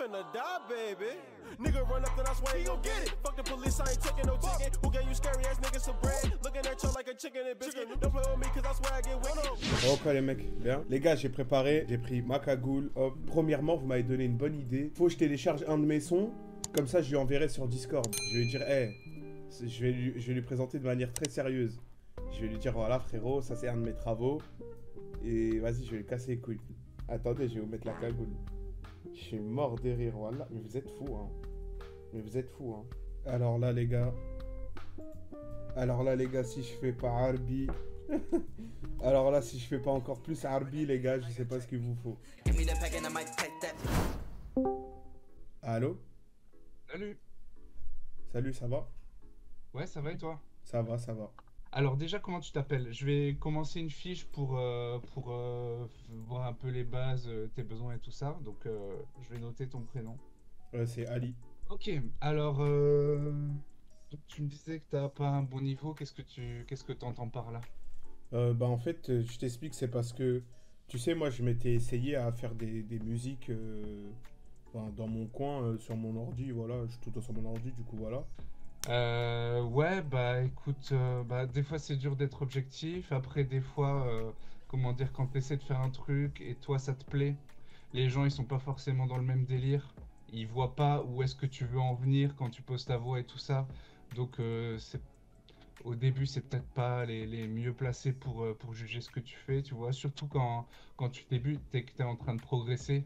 finna die, baby. Nigga run up and I swear he gon' get it. Fuck the police, I ain't taking no ticket. Who gave you scary ass niggas some bread? Looking at you like a chicken and biscuit. Don't play with me cause I swear I get wicked. Oh quoi les mecs, bien. Les gars, j'ai préparé, j'ai pris ma cagoule, hop. Premièrement, vous m'avez donné une bonne idée. Faut que je télécharge un de mes sons, comme ça je lui enverrai sur Discord. Je vais lui dire, hey, je vais lui présenter de manière très sérieuse. Je vais lui dire, voilà frérot, ça c'est un de mes travaux. Et vas-y, je vais lui casser les couilles. Attendez, je vais vous mettre la cagoule. Je suis mort de rire, voilà. Mais vous êtes fous, hein. Mais vous êtes fous, hein. Alors là, les gars, si je fais pas Arbi... Alors là, si je fais pas encore plus Arbi, les gars, je sais pas ce qu'il vous faut. Allô? Salut. Salut, ça va? Ouais, ça va et toi? Ça va, ça va. Alors déjà, comment tu t'appelles? Je vais commencer une fiche pour voir un peu les bases, tes besoins et tout ça. Donc je vais noter ton prénom. C'est Ali. Ok, alors tu me disais que t'as pas un bon niveau. Qu'est-ce que t'entends par là? Bah en fait, je t'explique, c'est parce que, tu sais, moi je m'étais essayé à faire des musiques dans mon coin, sur mon ordi, voilà, je suis tout le temps sur mon ordi, du coup voilà. Ouais, bah écoute, bah des fois c'est dur d'être objectif. Après, des fois, comment dire, quand tu essaies de faire un truc et toi ça te plaît, les gens ils sont pas forcément dans le même délire. Ils voient pas où est-ce que tu veux en venir quand tu poses ta voix et tout ça. Donc au début c'est peut-être pas les mieux placés pour juger ce que tu fais, tu vois. Surtout quand tu débutes et que tu es en train de progresser.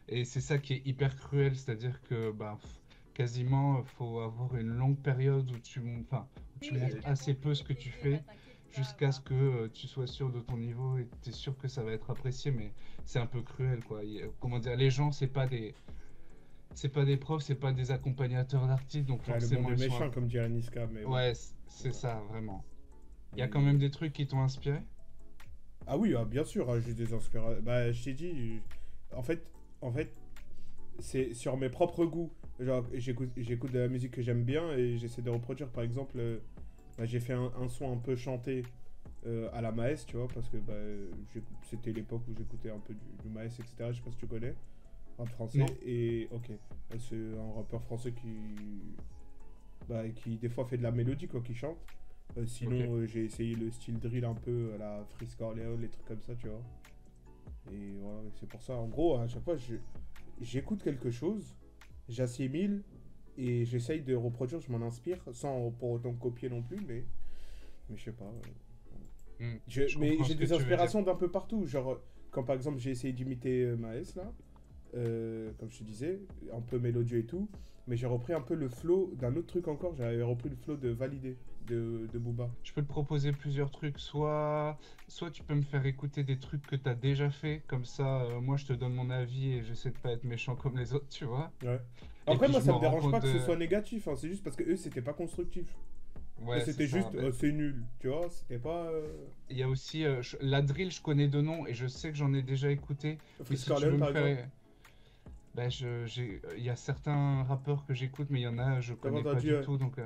Et c'est ça qui est hyper cruel, c'est-à-dire que bah, quasiment faut avoir une longue période où tu montres assez peu ce que tu fais jusqu'à ce que tu sois sûr de ton niveau et tu es sûr que ça va être apprécié, mais c'est un peu cruel quoi. Comment dire, les gens c'est pas des profs, c'est pas des accompagnateurs d'artistes, donc Ouais, forcément le monde est ils sont méchant comme dirait Niska, mais ouais, c'est ça vraiment. Il y a quand même des trucs qui t'ont inspiré? Ah oui, bien sûr, j'ai des inspirations. Bah je t'ai dit, en fait, c'est sur mes propres goûts. Genre, j'écoute de la musique que j'aime bien et j'essaie de reproduire. Par exemple, bah, j'ai fait un son un peu chanté à la Maes, tu vois, parce que bah, c'était l'époque où j'écoutais un peu du Maes, etc. Je sais pas si tu connais, rap français. Non. Et ok, c'est un rappeur français qui des fois fait de la mélodie, quoi, qui chante. Sinon, Ok. j'ai essayé le style drill un peu à la Freeze Corleone, les trucs comme ça, tu vois. Et voilà, c'est pour ça. En gros, à chaque fois, j'écoute quelque chose, j'assimile et j'essaye de reproduire, je m'en inspire, sans pour autant copier non plus, mais je sais pas. Je Mais comprends j'ai ce que des tu veux inspirations d'un peu partout. Genre, quand par exemple j'ai essayé d'imiter Maes là, comme je te disais, un peu mélodieux et tout, mais j'ai repris un peu le flow d'un autre truc encore. J'avais repris le flow de Validé de Booba. Je peux te proposer plusieurs trucs, soit tu peux me faire écouter des trucs que tu as déjà fait, comme ça moi je te donne mon avis et j'essaie de pas être méchant comme les autres, tu vois. Ouais. Et Après, puis moi je ça me me dérange rends pas compte que ce de- soit négatif, hein. C'est juste parce que eux c'était pas constructif. Ouais, C'était c'est ça, juste mais c'est nul, tu vois, c'était pas. il y a aussi la drill, je connais de nom et je sais que j'en ai déjà écouté, mais Freeze si tu Corleone veux me par exemple. faire... Bah, il y a certains rappeurs que j'écoute, mais il y en a, je T'as connais pas entendu du tout, donc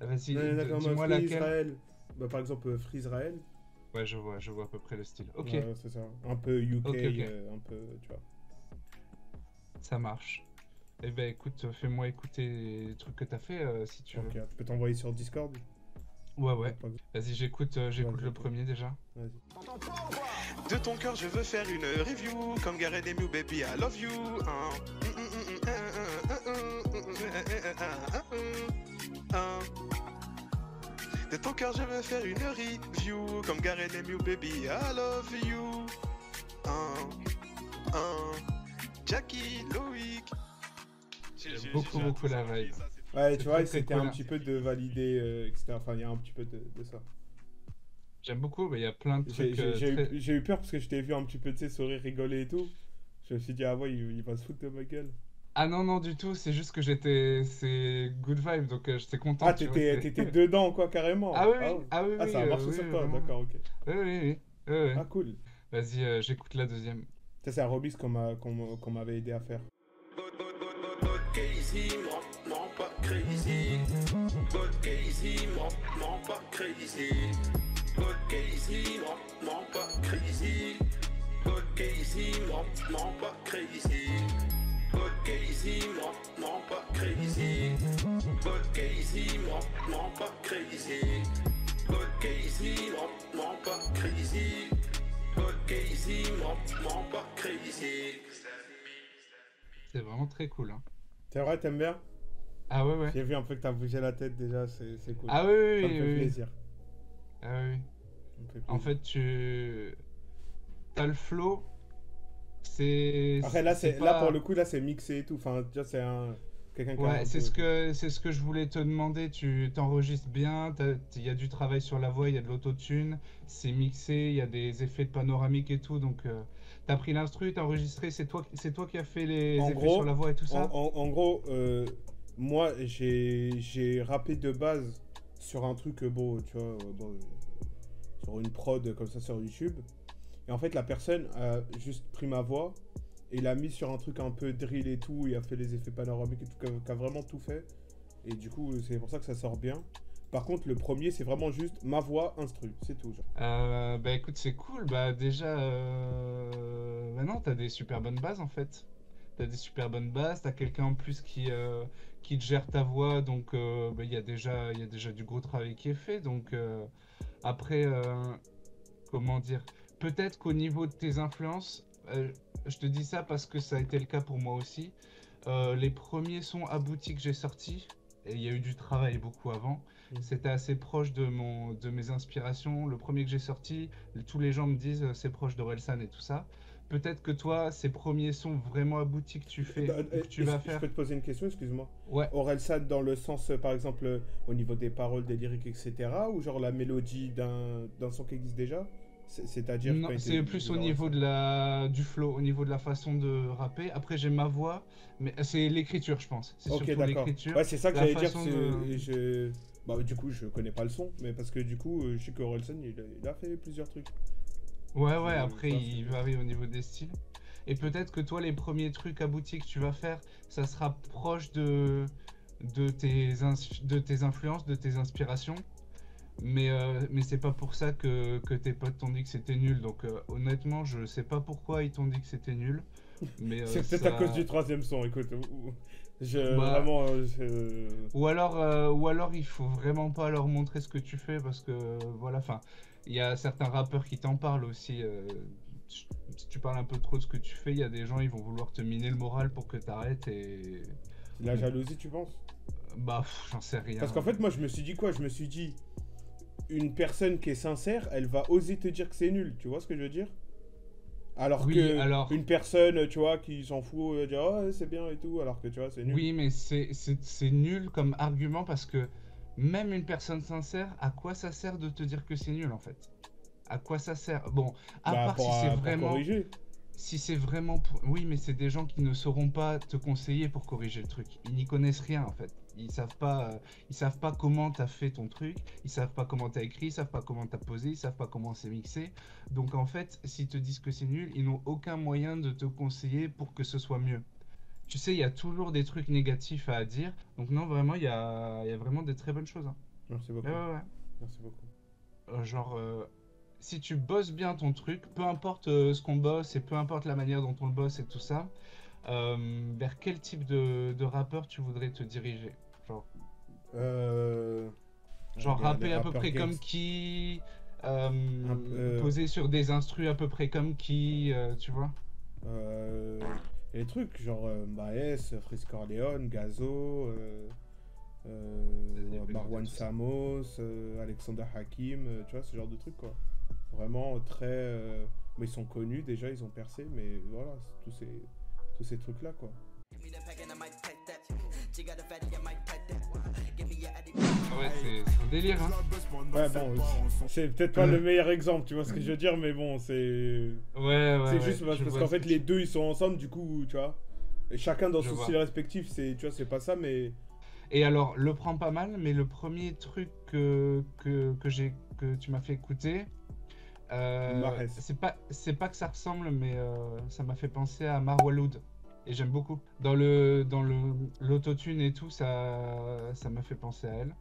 vas-y, dis-moi Free laquelle. Israël. Bah, par exemple, Free Israël. Ouais, je vois à peu près le style. Ok, Ouais, c'est ça. Un peu UK, ok. un peu, tu vois. Ça marche. Eh ben écoute, fais-moi écouter les trucs que t'as fait si tu veux. Ok, je peux t'envoyer sur Discord. Ouais. Pas grave. Vas-y, j'écoute Vas-y, le ok. premier déjà. Vas-y. De ton cœur, je veux faire une review. Comme Gareth Emu, baby, I love you. De ton cœur, je veux faire une review. Comme Gareth Emu, baby, I love you. Jackie, Loïc. J'aime beaucoup la vibe. Ouais, C'est tu vois, très, très c'était cool, un hein. petit peu de valider, etc. Enfin, il y a un petit peu de ça. J'aime beaucoup, mais il y a plein de trucs J'ai eu peur parce que je t'ai vu un petit peu, tu sais, sourire, rigoler et tout. Je me suis dit, ah ouais, il va se foutre de ma gueule. Ah non, du tout, c'est juste que c'est good vibe, donc j'étais content, Ah, tu vois, t'étais dedans, quoi, carrément. Ah oui, ouais. Ah, ça a marché sur toi, vraiment. d'accord, ok. Oui. Ouais. Ah, cool. Vas-y, j'écoute la deuxième. Ça, c'est un remix qu'on m'avait aidé à faire. Crazy, non pas crazy. God crazy, non pas crazy. God crazy, non pas crazy. God crazy, non pas crazy. God crazy, C'est vraiment très cool, hein. C'est vrai, t'aimes bien? Ah ouais, ouais. J'ai vu un peu que t'as bougé la tête déjà, c'est cool. Ah oui, oui, Ça me oui, fait oui. plaisir. Ah oui. Ça me fait En plaisir. fait, t'as le flow, Après là, c'est là pour pas... le coup, là c'est mixé et tout. Enfin, tu vois, c'est quelqu'un qui a Ouais, un peu. c'est ce que je voulais te demander. Tu t'enregistres bien, il y a du travail sur la voix, il y a de l'autotune, c'est mixé, il y a des effets de panoramique et tout. Donc, t'as pris l'instru, t'as enregistré, c'est toi qui as fait les En effets sur gros, la voix et tout ça? en gros, moi j'ai rappé de base sur un truc bon, tu vois, bon, sur une prod comme ça sur YouTube. Et en fait, la personne a juste pris ma voix et l'a mis sur un truc un peu drill et tout. Il a fait les effets panoramiques et tout, qui a vraiment tout fait. Et du coup, c'est pour ça que ça sort bien. Par contre, le premier, c'est vraiment juste ma voix instru, c'est tout. Genre. Bah écoute, c'est cool. Bah déjà, bah non, t'as des super bonnes bases en fait. T'as des super bonnes bases, t'as quelqu'un en plus qui te gère ta voix, donc bah, il y a déjà du gros travail qui est fait. Donc après, comment dire, peut-être qu'au niveau de tes influences, je te dis ça parce que ça a été le cas pour moi aussi. Les premiers sons aboutis que j'ai sortis, et il y a eu du travail beaucoup avant, c'était assez proche de mes inspirations. Le premier que j'ai sorti, tous les gens me disent c'est proche d'Orelsan et tout ça. Peut-être que toi, ces premiers sons vraiment aboutis que tu fais, ou que tu vas Je faire. peux te poser une question, excuse-moi. Ouais, Orelsan dans le sens, par exemple, au niveau des paroles, des lyriques, etc. Ou genre la mélodie d'un son qui existe déjà? C'est-à-dire non, quand il c'est était plus au dans niveau Orelsan. du flow, au niveau de la façon de rapper. Après, j'ai ma voix, mais c'est l'écriture, je pense. C'est Ok, surtout d'accord. l'écriture. Ouais, c'est ça que La j'allais dire. façon de... Bah, du coup, je connais pas le son, mais parce que du coup, je sais que Orelsan, il a fait plusieurs trucs. Ouais, ouais, après, Ça, il varie au niveau des styles. Et peut-être que toi, les premiers trucs aboutis que tu vas faire, ça sera proche de tes influences, de tes inspirations. Mais c'est pas pour ça que tes potes t'ont dit que c'était nul. Donc honnêtement, je sais pas pourquoi ils t'ont dit que c'était nul. Mais c'est peut-être à cause du troisième son, écoute. bah, Vraiment, ou alors il faut vraiment pas leur montrer ce que tu fais parce que voilà, enfin, il y a certains rappeurs qui t'en parlent aussi. Si tu parles un peu trop de ce que tu fais, il y a des gens ils vont vouloir te miner le moral pour que t'arrêtes et la bon, jalousie, tu penses? bah j'en sais rien. Parce qu'en fait, moi, je me suis dit quoi? Je me suis dit, une personne qui est sincère, elle va oser te dire que c'est nul. Tu vois ce que je veux dire? Alors Oui, que alors une personne, tu vois, qui s'en fout, dire oh, c'est bien et tout, alors que tu vois, c'est nul. oui, mais c'est nul comme argument parce que même une personne sincère, à quoi ça sert de te dire que c'est nul en fait? À quoi ça sert? Bon, à Bah, part si c'est pour vraiment, corriger. si c'est vraiment oui, mais c'est des gens qui ne sauront pas te conseiller pour corriger le truc. Ils n'y connaissent rien en fait. Ils savent pas comment t'as fait ton truc. Ils savent pas comment t'as écrit. Ils savent pas comment t'as posé. Ils savent pas comment c'est mixé. Donc en fait, s'ils te disent que c'est nul, ils n'ont aucun moyen de te conseiller pour que ce soit mieux. Tu sais, il y a toujours des trucs négatifs à dire. Donc non, vraiment, il y a vraiment des très bonnes choses, hein. Merci Ouais, beaucoup. ouais, ouais. Merci beaucoup. Genre, si tu bosses bien ton truc, peu importe ce qu'on bosse et peu importe la manière dont on le bosse et tout ça, vers quel type de rappeur tu voudrais te diriger? Genre, Euh... genre les rapper à peu rappeurs près comme gangsta. qui, Un poser sur des instrus à peu près comme qui, tu vois? euh, et les trucs, genre Maes, Frisk Corleone, Gazo, Vas-y, Marwan tout ça. Samos, Alexander Hakim, tu vois, ce genre de trucs, quoi. Vraiment très. Mais ils sont connus déjà, ils ont percé, mais voilà, c'est tous ces trucs-là, quoi. Ah ouais, c'est un délire, hein. Ouais, bon, c'est peut-être pas le meilleur exemple, tu vois ce que je veux dire, mais bon, c'est. Ouais, ouais, C'est ouais, juste parce je vois qu'en ce fait, que les tu- deux ils sont ensemble, du coup, tu vois. Et chacun dans Je son vois. style respectif, tu vois, c'est pas ça, mais. Et alors, le prends pas mal, mais le premier truc que tu m'as fait écouter, Mahrez. c'est pas que ça ressemble, mais ça m'a fait penser à Marwaloud. Et j'aime beaucoup. Dans l'autotune et tout, ça m'a fait penser à elle.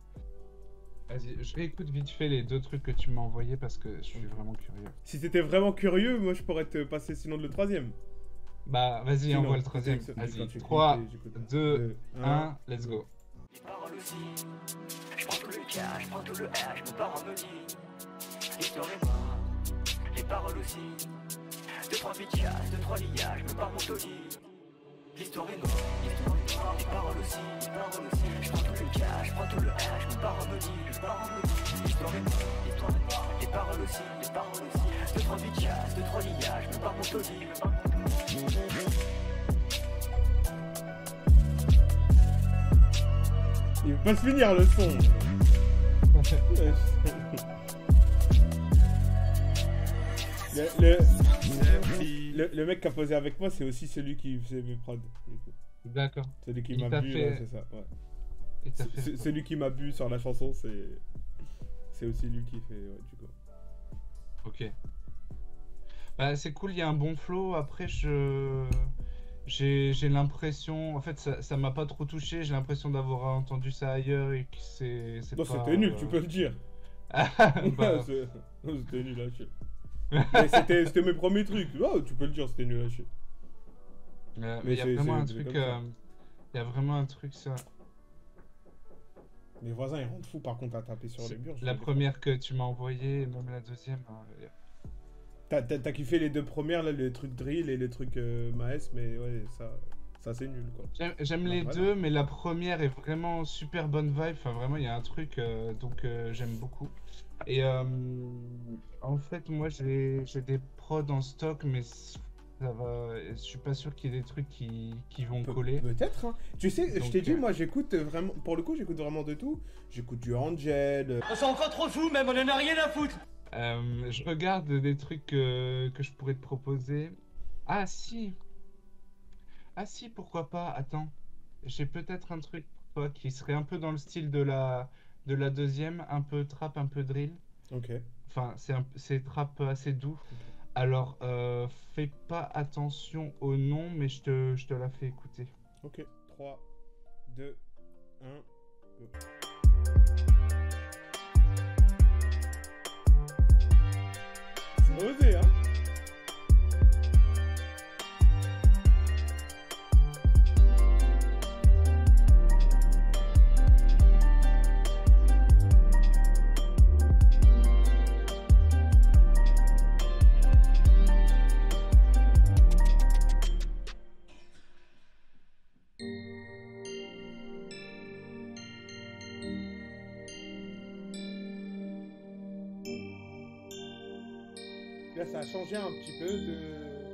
Vas-y, je réécoute vite fait les deux trucs que tu m'as envoyés parce que je suis vraiment curieux. Si t'étais vraiment curieux, moi je pourrais te passer sinon le troisième. Bah, vas-y, Sinon, envoie le troisième. quand Vas-y, tu 3, cliques, j'écoute. 2, 1. 1, let's go. Les paroles aussi, je prends tout le K, je prends tout le R, je me pars en Audi. L'histoire est moi, les paroles aussi. 2-3 bitchas, 2-3 lias, je me pars mon Tony. L'histoire est noire, les paroles aussi. Je prends tout le cash, je prends tout le hash, mon parent me dit. L'histoire est noire, les paroles aussi. 2-3 bitchas, 2-3 liages, me barre mon taudis. Il veut pas se finir le son. Le mec qui a posé avec moi, c'est aussi celui qui faisait mes prods. D'accord. Celui qui Il m'a t'a bu, fait- là, c'est ça. Ouais. Et t'as fait... Celui qui m'a bu sur la chanson, c'est aussi lui qui fait, ouais, du coup. Ok. Bah, c'est cool, il y a un bon flow. Après, j'ai l'impression... En fait, ça m'a pas trop touché. J'ai l'impression d'avoir entendu ça ailleurs et que c'est Non, pas... c'était nul, tu peux le dire. Bah, C'était nul à chier. Mais c'était mes premiers trucs. Oh, tu peux le dire, c'était nul à chier. mais Mais il y a c'est- vraiment un c'est truc... comme ça. Il y a vraiment un truc, ça. Mes voisins, ils rendent fous par contre à taper sur les murs. je La vais les première que tu m'as envoyée, et même la deuxième... T'as kiffé les deux premières, là, le truc drill et le truc Maes, mais ouais, ça c'est nul quoi. J'aime les Voilà. deux, mais la première est vraiment super bonne vibe. Enfin, vraiment, il y a un truc, donc j'aime beaucoup. Et en fait, moi, j'ai des prods en stock, mais ça va. Je suis pas sûr qu'il y ait des trucs qui vont coller. Peut-être, hein. Tu sais, je Donc, t'ai dit, moi j'écoute vraiment, pour le coup, j'écoute vraiment de tout. J'écoute du Angel. On s'est encore trop fou, même on en a rien à foutre. Je regarde des trucs que je pourrais te proposer. Ah si! Ah si, pourquoi pas? Attends. J'ai peut-être un truc pour toi qui serait un peu dans le style de la deuxième, un peu trap, un peu drill. Ok. Enfin, c'est trap assez doux. Alors, fais pas attention au nom, mais je te la fais écouter. Ok. 3, 2, 1, go. C'est osé, hein. Là, ça a changé un petit peu de...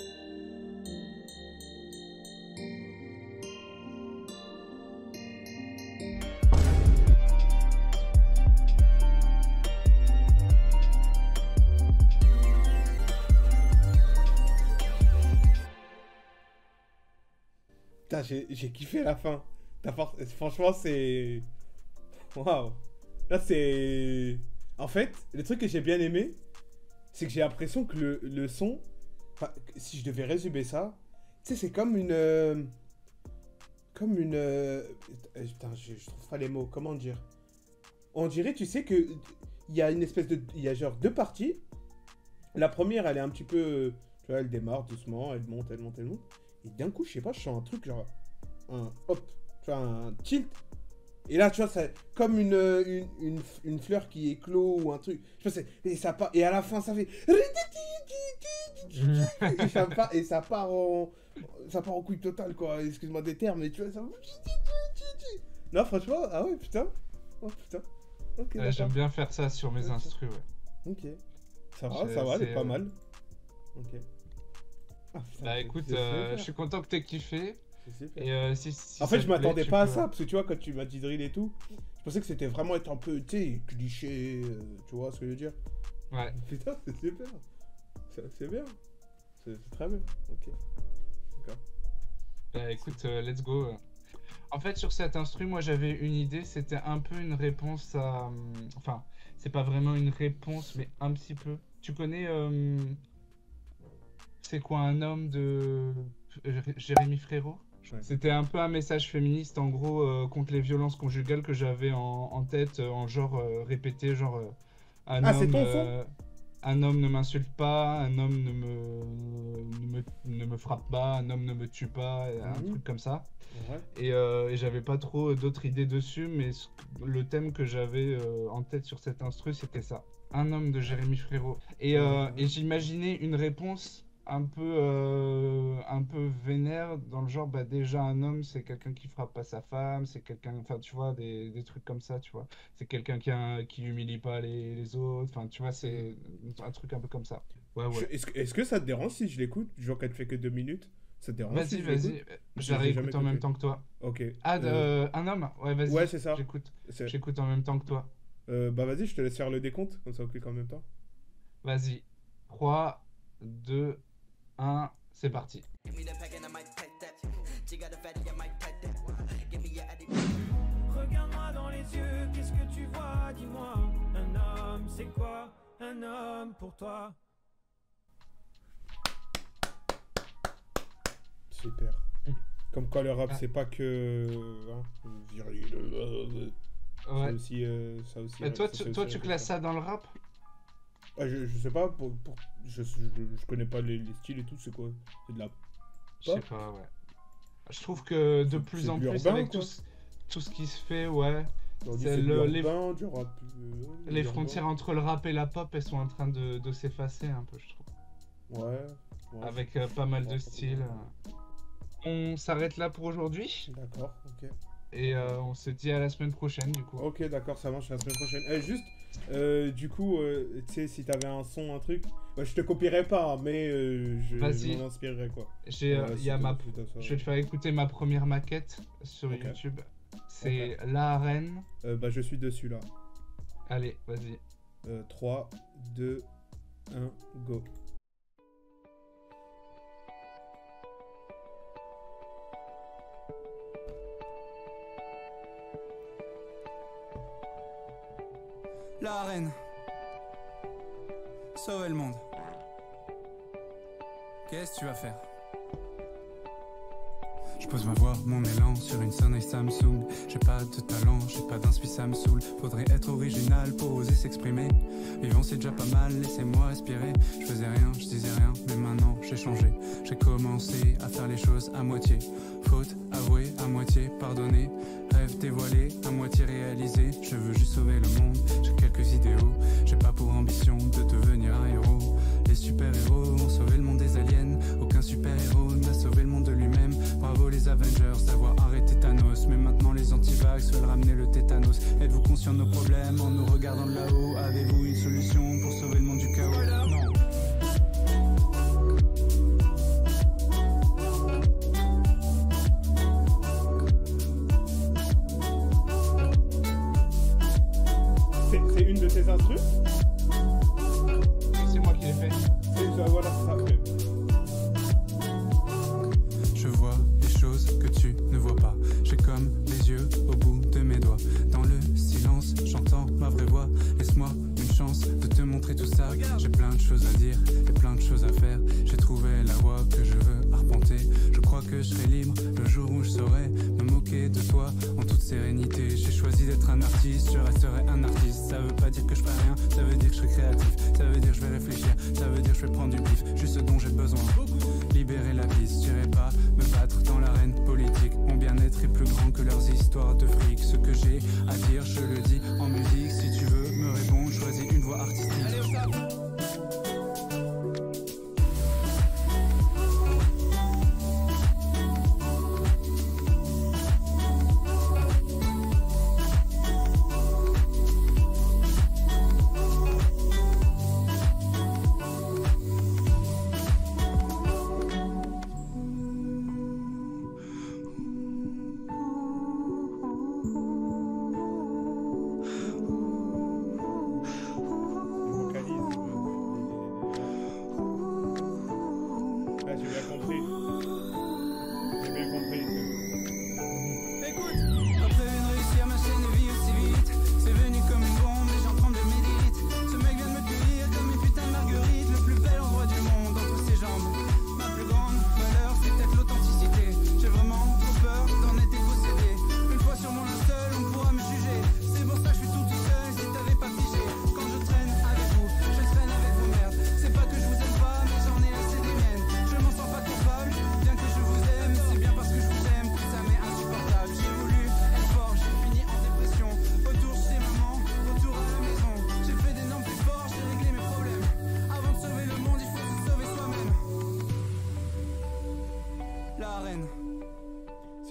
Putain, j'ai kiffé la fin. Franchement, c'est... Waouh. Là, c'est... En fait, le truc que j'ai bien aimé, c'est que j'ai l'impression que le son... Enfin, si je devais résumer ça, tu sais, c'est comme une... Comme une... Putain, je trouve pas les mots. Comment dire? On dirait, tu sais, que... Il y a une espèce de... Il y a genre deux parties. La première, elle est un petit peu... Tu vois, elle démarre doucement, elle monte. Et d'un coup, je sais pas, je sens un truc genre... Hop, tu vois, un tilt. Et là, tu vois, c'est comme une fleur qui éclot ou un truc. Je sais, et ça part, et à la fin, ça fait... et ça part en couille totale, quoi. Excuse-moi des termes, mais tu vois, ça... Non, franchement, ah ouais, putain. Oh, putain. Ok, d'accord. J'aime bien faire ça sur mes Ok. instrus, ouais. Ok. Ça va, C'est, elle est pas mal. Ok. Ah, putain, Bah c'est- écoute, c'est super, je suis content que t'aies kiffé. c'est super. Et si En fait, ça je te plaît, m'attendais tu pas à peux- ça, parce que tu vois, quand tu m'as dit drill et tout, je pensais que c'était vraiment être un peu, tu sais, cliché, tu vois ce que je veux dire? Ouais. Putain, c'est super. C'est bien. C'est très bien. Ok. D'accord. Bah écoute, let's go. En fait, sur cet instru, moi j'avais une idée, c'était un peu une réponse à... Enfin, c'est pas vraiment une réponse, mais un petit peu. Tu connais... C'est quoi un homme de... Jérémy Frérot? Ouais. C'était un peu un message féministe, en gros, contre les violences conjugales que j'avais en tête, en genre répété, genre... un Ah, c'est homme, ton son? un homme ne m'insulte pas, un homme ne me frappe pas, un homme ne me tue pas, un Mhm. truc comme ça. Ouais. Et j'avais pas trop d'autres idées dessus, mais le thème que j'avais en tête sur cet instru, c'était ça. Un homme de Jérémy Frérot. Et j'imaginais une réponse un peu vénère dans le genre, bah déjà un homme c'est quelqu'un qui frappe pas sa femme, c'est quelqu'un, enfin tu vois, des trucs comme ça, tu vois. C'est quelqu'un qui humilie pas les autres, enfin tu vois, c'est un truc un peu comme ça. Ouais, ouais. Est-ce que ça te dérange si je l'écoute? Genre qu'elle fait que 2 minutes? Ça te dérange si Vas-y, je l'écoute? vas-y, Je je la l'ai jamais réécoute en même écouté. temps que toi. Ok. Ah, un homme? Ouais, vas-y, Ouais, c'est ça. j'écoute. C'est- J'écoute en même temps que toi. Bah vas-y, je te laisse faire le décompte, comme ça on clique en même temps. Vas-y. 3, 2, 1, c'est parti. Regarde-moi dans les yeux, qu'est-ce que tu vois? Dis-moi, un homme, c'est quoi? Un homme pour toi? Super. Comme quoi le rap, Ah. c'est pas que... hein, viril, Ouais. ça aussi... Mais toi, ça fait toi, aussi tu classes ça dans le rap? Ah, je sais pas, je connais pas les styles et tout, c'est quoi? C'est de la... Je sais pas, ouais. Je trouve que de C'est plus en du plus, urbain, avec quoi. tout ce qui se fait, ouais, On dit c'est c'est de les, l'urbain, du rap... les urbain. frontières entre le rap et la pop, elles sont en train de s'effacer un peu, je trouve. Ouais. Ouais, Avec pas mal de styles. On s'arrête là pour aujourd'hui D'accord, ok. et on se dit à la semaine prochaine, du coup. Ok, d'accord, ça marche la semaine prochaine. Juste, du coup, tu sais, si t'avais un son, un truc, bah, je te copierais pas, mais je Vas-y. m'en inspirerais, quoi. J'ai, Ouais, il y a c'est ma... tout à fait. Je vais te faire écouter ma première maquette sur Ok. YouTube. C'est La Arène. Bah, je suis dessus, là. Allez, vas-y. 3, 2, 1, go. La reine. Sauver le monde. Qu'est-ce que tu vas faire? Je pose ma voix, mon élan sur une sonnerie Samsung. J'ai pas de talent, j'ai pas d'inspi, ça me saoule. Faudrait être original pour oser s'exprimer. Vivant c'est déjà pas mal, laissez-moi respirer. Je faisais rien, je disais rien, mais maintenant j'ai changé. J'ai commencé à faire les choses à moitié. Faute avouée, à moitié pardonnée. Rêve dévoilé, à moitié réalisé. Je veux juste sauver le monde, j'ai quelques idéaux. J'ai pas pour ambition de devenir un héros. Les super-héros ont sauvé le monde des aliens. Aucun super-héros n'a sauvé le monde de lui-même. Bravo les Avengers d'avoir arrêté Thanos. Mais maintenant les anti-vax veulent ramener le tétanos. Êtes-vous conscient de nos problèmes en nous regardant de là-haut? Avez-vous une solution pour sauver le monde du chaos? Non. C'est une de tes instrus? C'est moi qui l'ai fait. Voilà, ça fait. Je vois les choses que tu ne vois pas. J'ai comme les yeux au bout de mes doigts. Dans le silence, j'entends ma vraie voix. Laisse-moi une chance de te montrer tout ça. J'ai plein de choses à dire et plein de choses à faire. J'ai trouvé la voie que je veux arpenter. Je crois que je serai libre le jour où je saurai me moquer de toi en toute sérénité. J'ai choisi d'être un artiste, je resterai un artiste. Ça veut pas dire que je ferai rien, ça veut dire que je serai créatif. Ça veut dire que je vais réfléchir, ça veut dire que je vais prendre du bif. Juste ce dont j'ai besoin. Libérer la piste, j'irai pas me battre dans l'arène politique. Mon bien-être est plus grand que leurs histoires de fric. Ce que j'ai à dire, je le dis en musique. Si tu veux me répondre, choisis une voix artistique. Le vocalisme.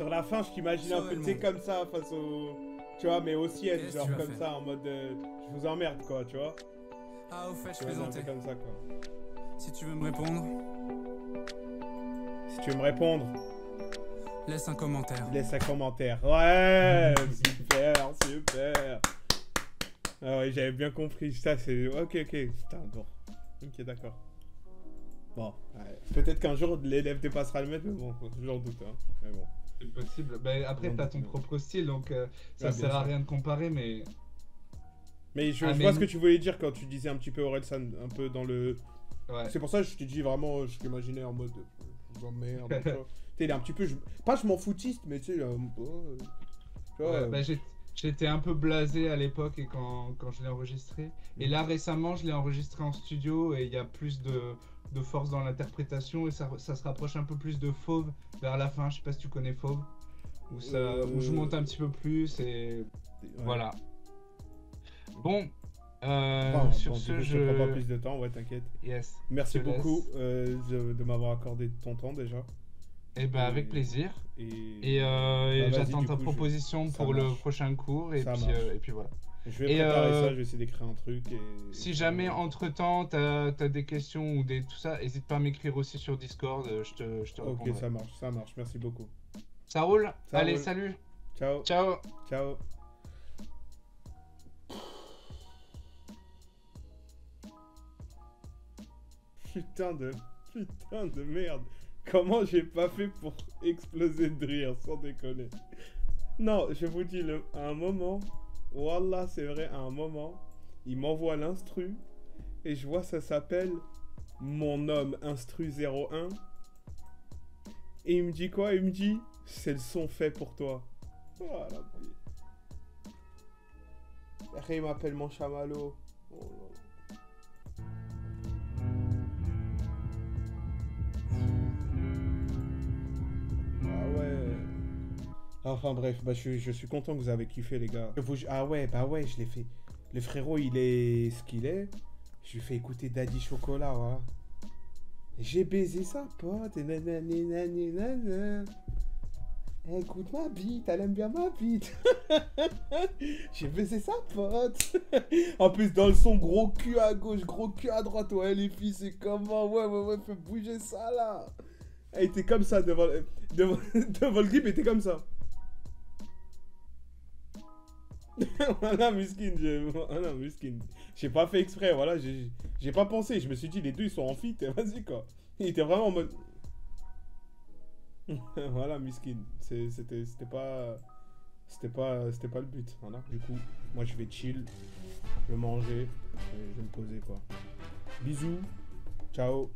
Sur la fin, je t'imagine un peu, tu sais, comme ça, face au... Tu vois, mais au ciel, Qu'est-ce que genre tu vas comme faire? ça, en mode... je vous emmerde, quoi, tu vois. Ah, au fait, je Tu vois, un plaisantais. peu comme ça, quoi. Si tu veux me répondre, Si tu veux me répondre, laisse un commentaire. laisse un commentaire. Ouais, super, super. Ah ouais, j'avais bien compris. Ça, c'est... Ok, ok. Putain, bon. Ok, d'accord. Bon, ouais. Peut-être qu'un jour, l'élève dépassera le maître, mais bon, j'en doute, hein. Mais bon. C'est possible. Ben, après, Non, t'as ton non. propre style, donc ça Ouais, bien sert à sûr. rien de comparer, mais... Mais je Ah, vois mais ce que tu voulais dire quand tu disais un petit peu Orelsan, un peu dans le... Ouais. C'est pour ça que je t'ai dit vraiment, je t'imaginais en mode... Je vous emmerde, tu vois. Tu sais, il est un petit peu... Pas je m'en foutiste, mais tu sais, il est un... tu vois, Ouais, bah, j'étais un peu blasé à l'époque et quand je l'ai enregistré. Et là, récemment, je l'ai enregistré en studio et il y a plus de force dans l'interprétation et ça se rapproche un peu plus de Fauve vers la fin. Je sais pas si tu connais Fauve. Où je monte un petit peu plus et ouais. voilà. Bon, Enfin, sur bon, ce, du coup, je te prends pas plus de temps, ouais, t'inquiète. Yes. Merci je te beaucoup laisse. de m'avoir accordé ton temps déjà. Et bah, avec plaisir. Et vas-y, j'attends du ta coup, proposition ça pour le marche. prochain cours Ça marche. et puis voilà. Je vais Et, préparer ça, je vais essayer d'écrire un truc et... Si jamais entre-temps t'as des questions ou tout ça, n'hésite pas à m'écrire aussi sur Discord, je te répondrai. Ok, ça marche, merci beaucoup. Ça roule? Ça Allez, roule. salut! Ciao. Ciao! Ciao. Putain de merde. Comment j'ai pas fait pour exploser de rire, sans déconner. Non, je vous dis, à un moment, Wallah, c'est vrai, à un moment, il m'envoie l'instru, et je vois ça s'appelle Mon homme instru 01. Et il me dit quoi? Il me dit, c'est le son fait pour toi. Voilà. Après, il m'appelle mon chamallow. Oh là là. Ah ouais. Enfin bref, bah, je suis content que vous avez kiffé les gars. Ah ouais, bah ouais, je l'ai fait. Le frérot, il est ce qu'il est. Je lui fais écouter Daddy Chocolat, voilà. J'ai baisé sa pote. Et nanani, nanani, nanana. Écoute ma bite, elle aime bien ma bite. J'ai baisé sa pote. En plus, dans le son, gros cul à gauche, gros cul à droite. Ouais, les filles, c'est comment? Ouais, fais bouger ça là. Elle était comme ça devant le clip, elle était comme ça. Voilà, Muskin. Voilà, Muskin. J'ai pas fait exprès, voilà. J'ai pas pensé. Je me suis dit, les deux, ils sont en fit. Vas-y, quoi. Il était vraiment en mode... Voilà, Muskin. C'était pas le but. Voilà. Du coup, moi, je vais chill. Je vais manger. Et je vais me poser, quoi. Bisous. Ciao.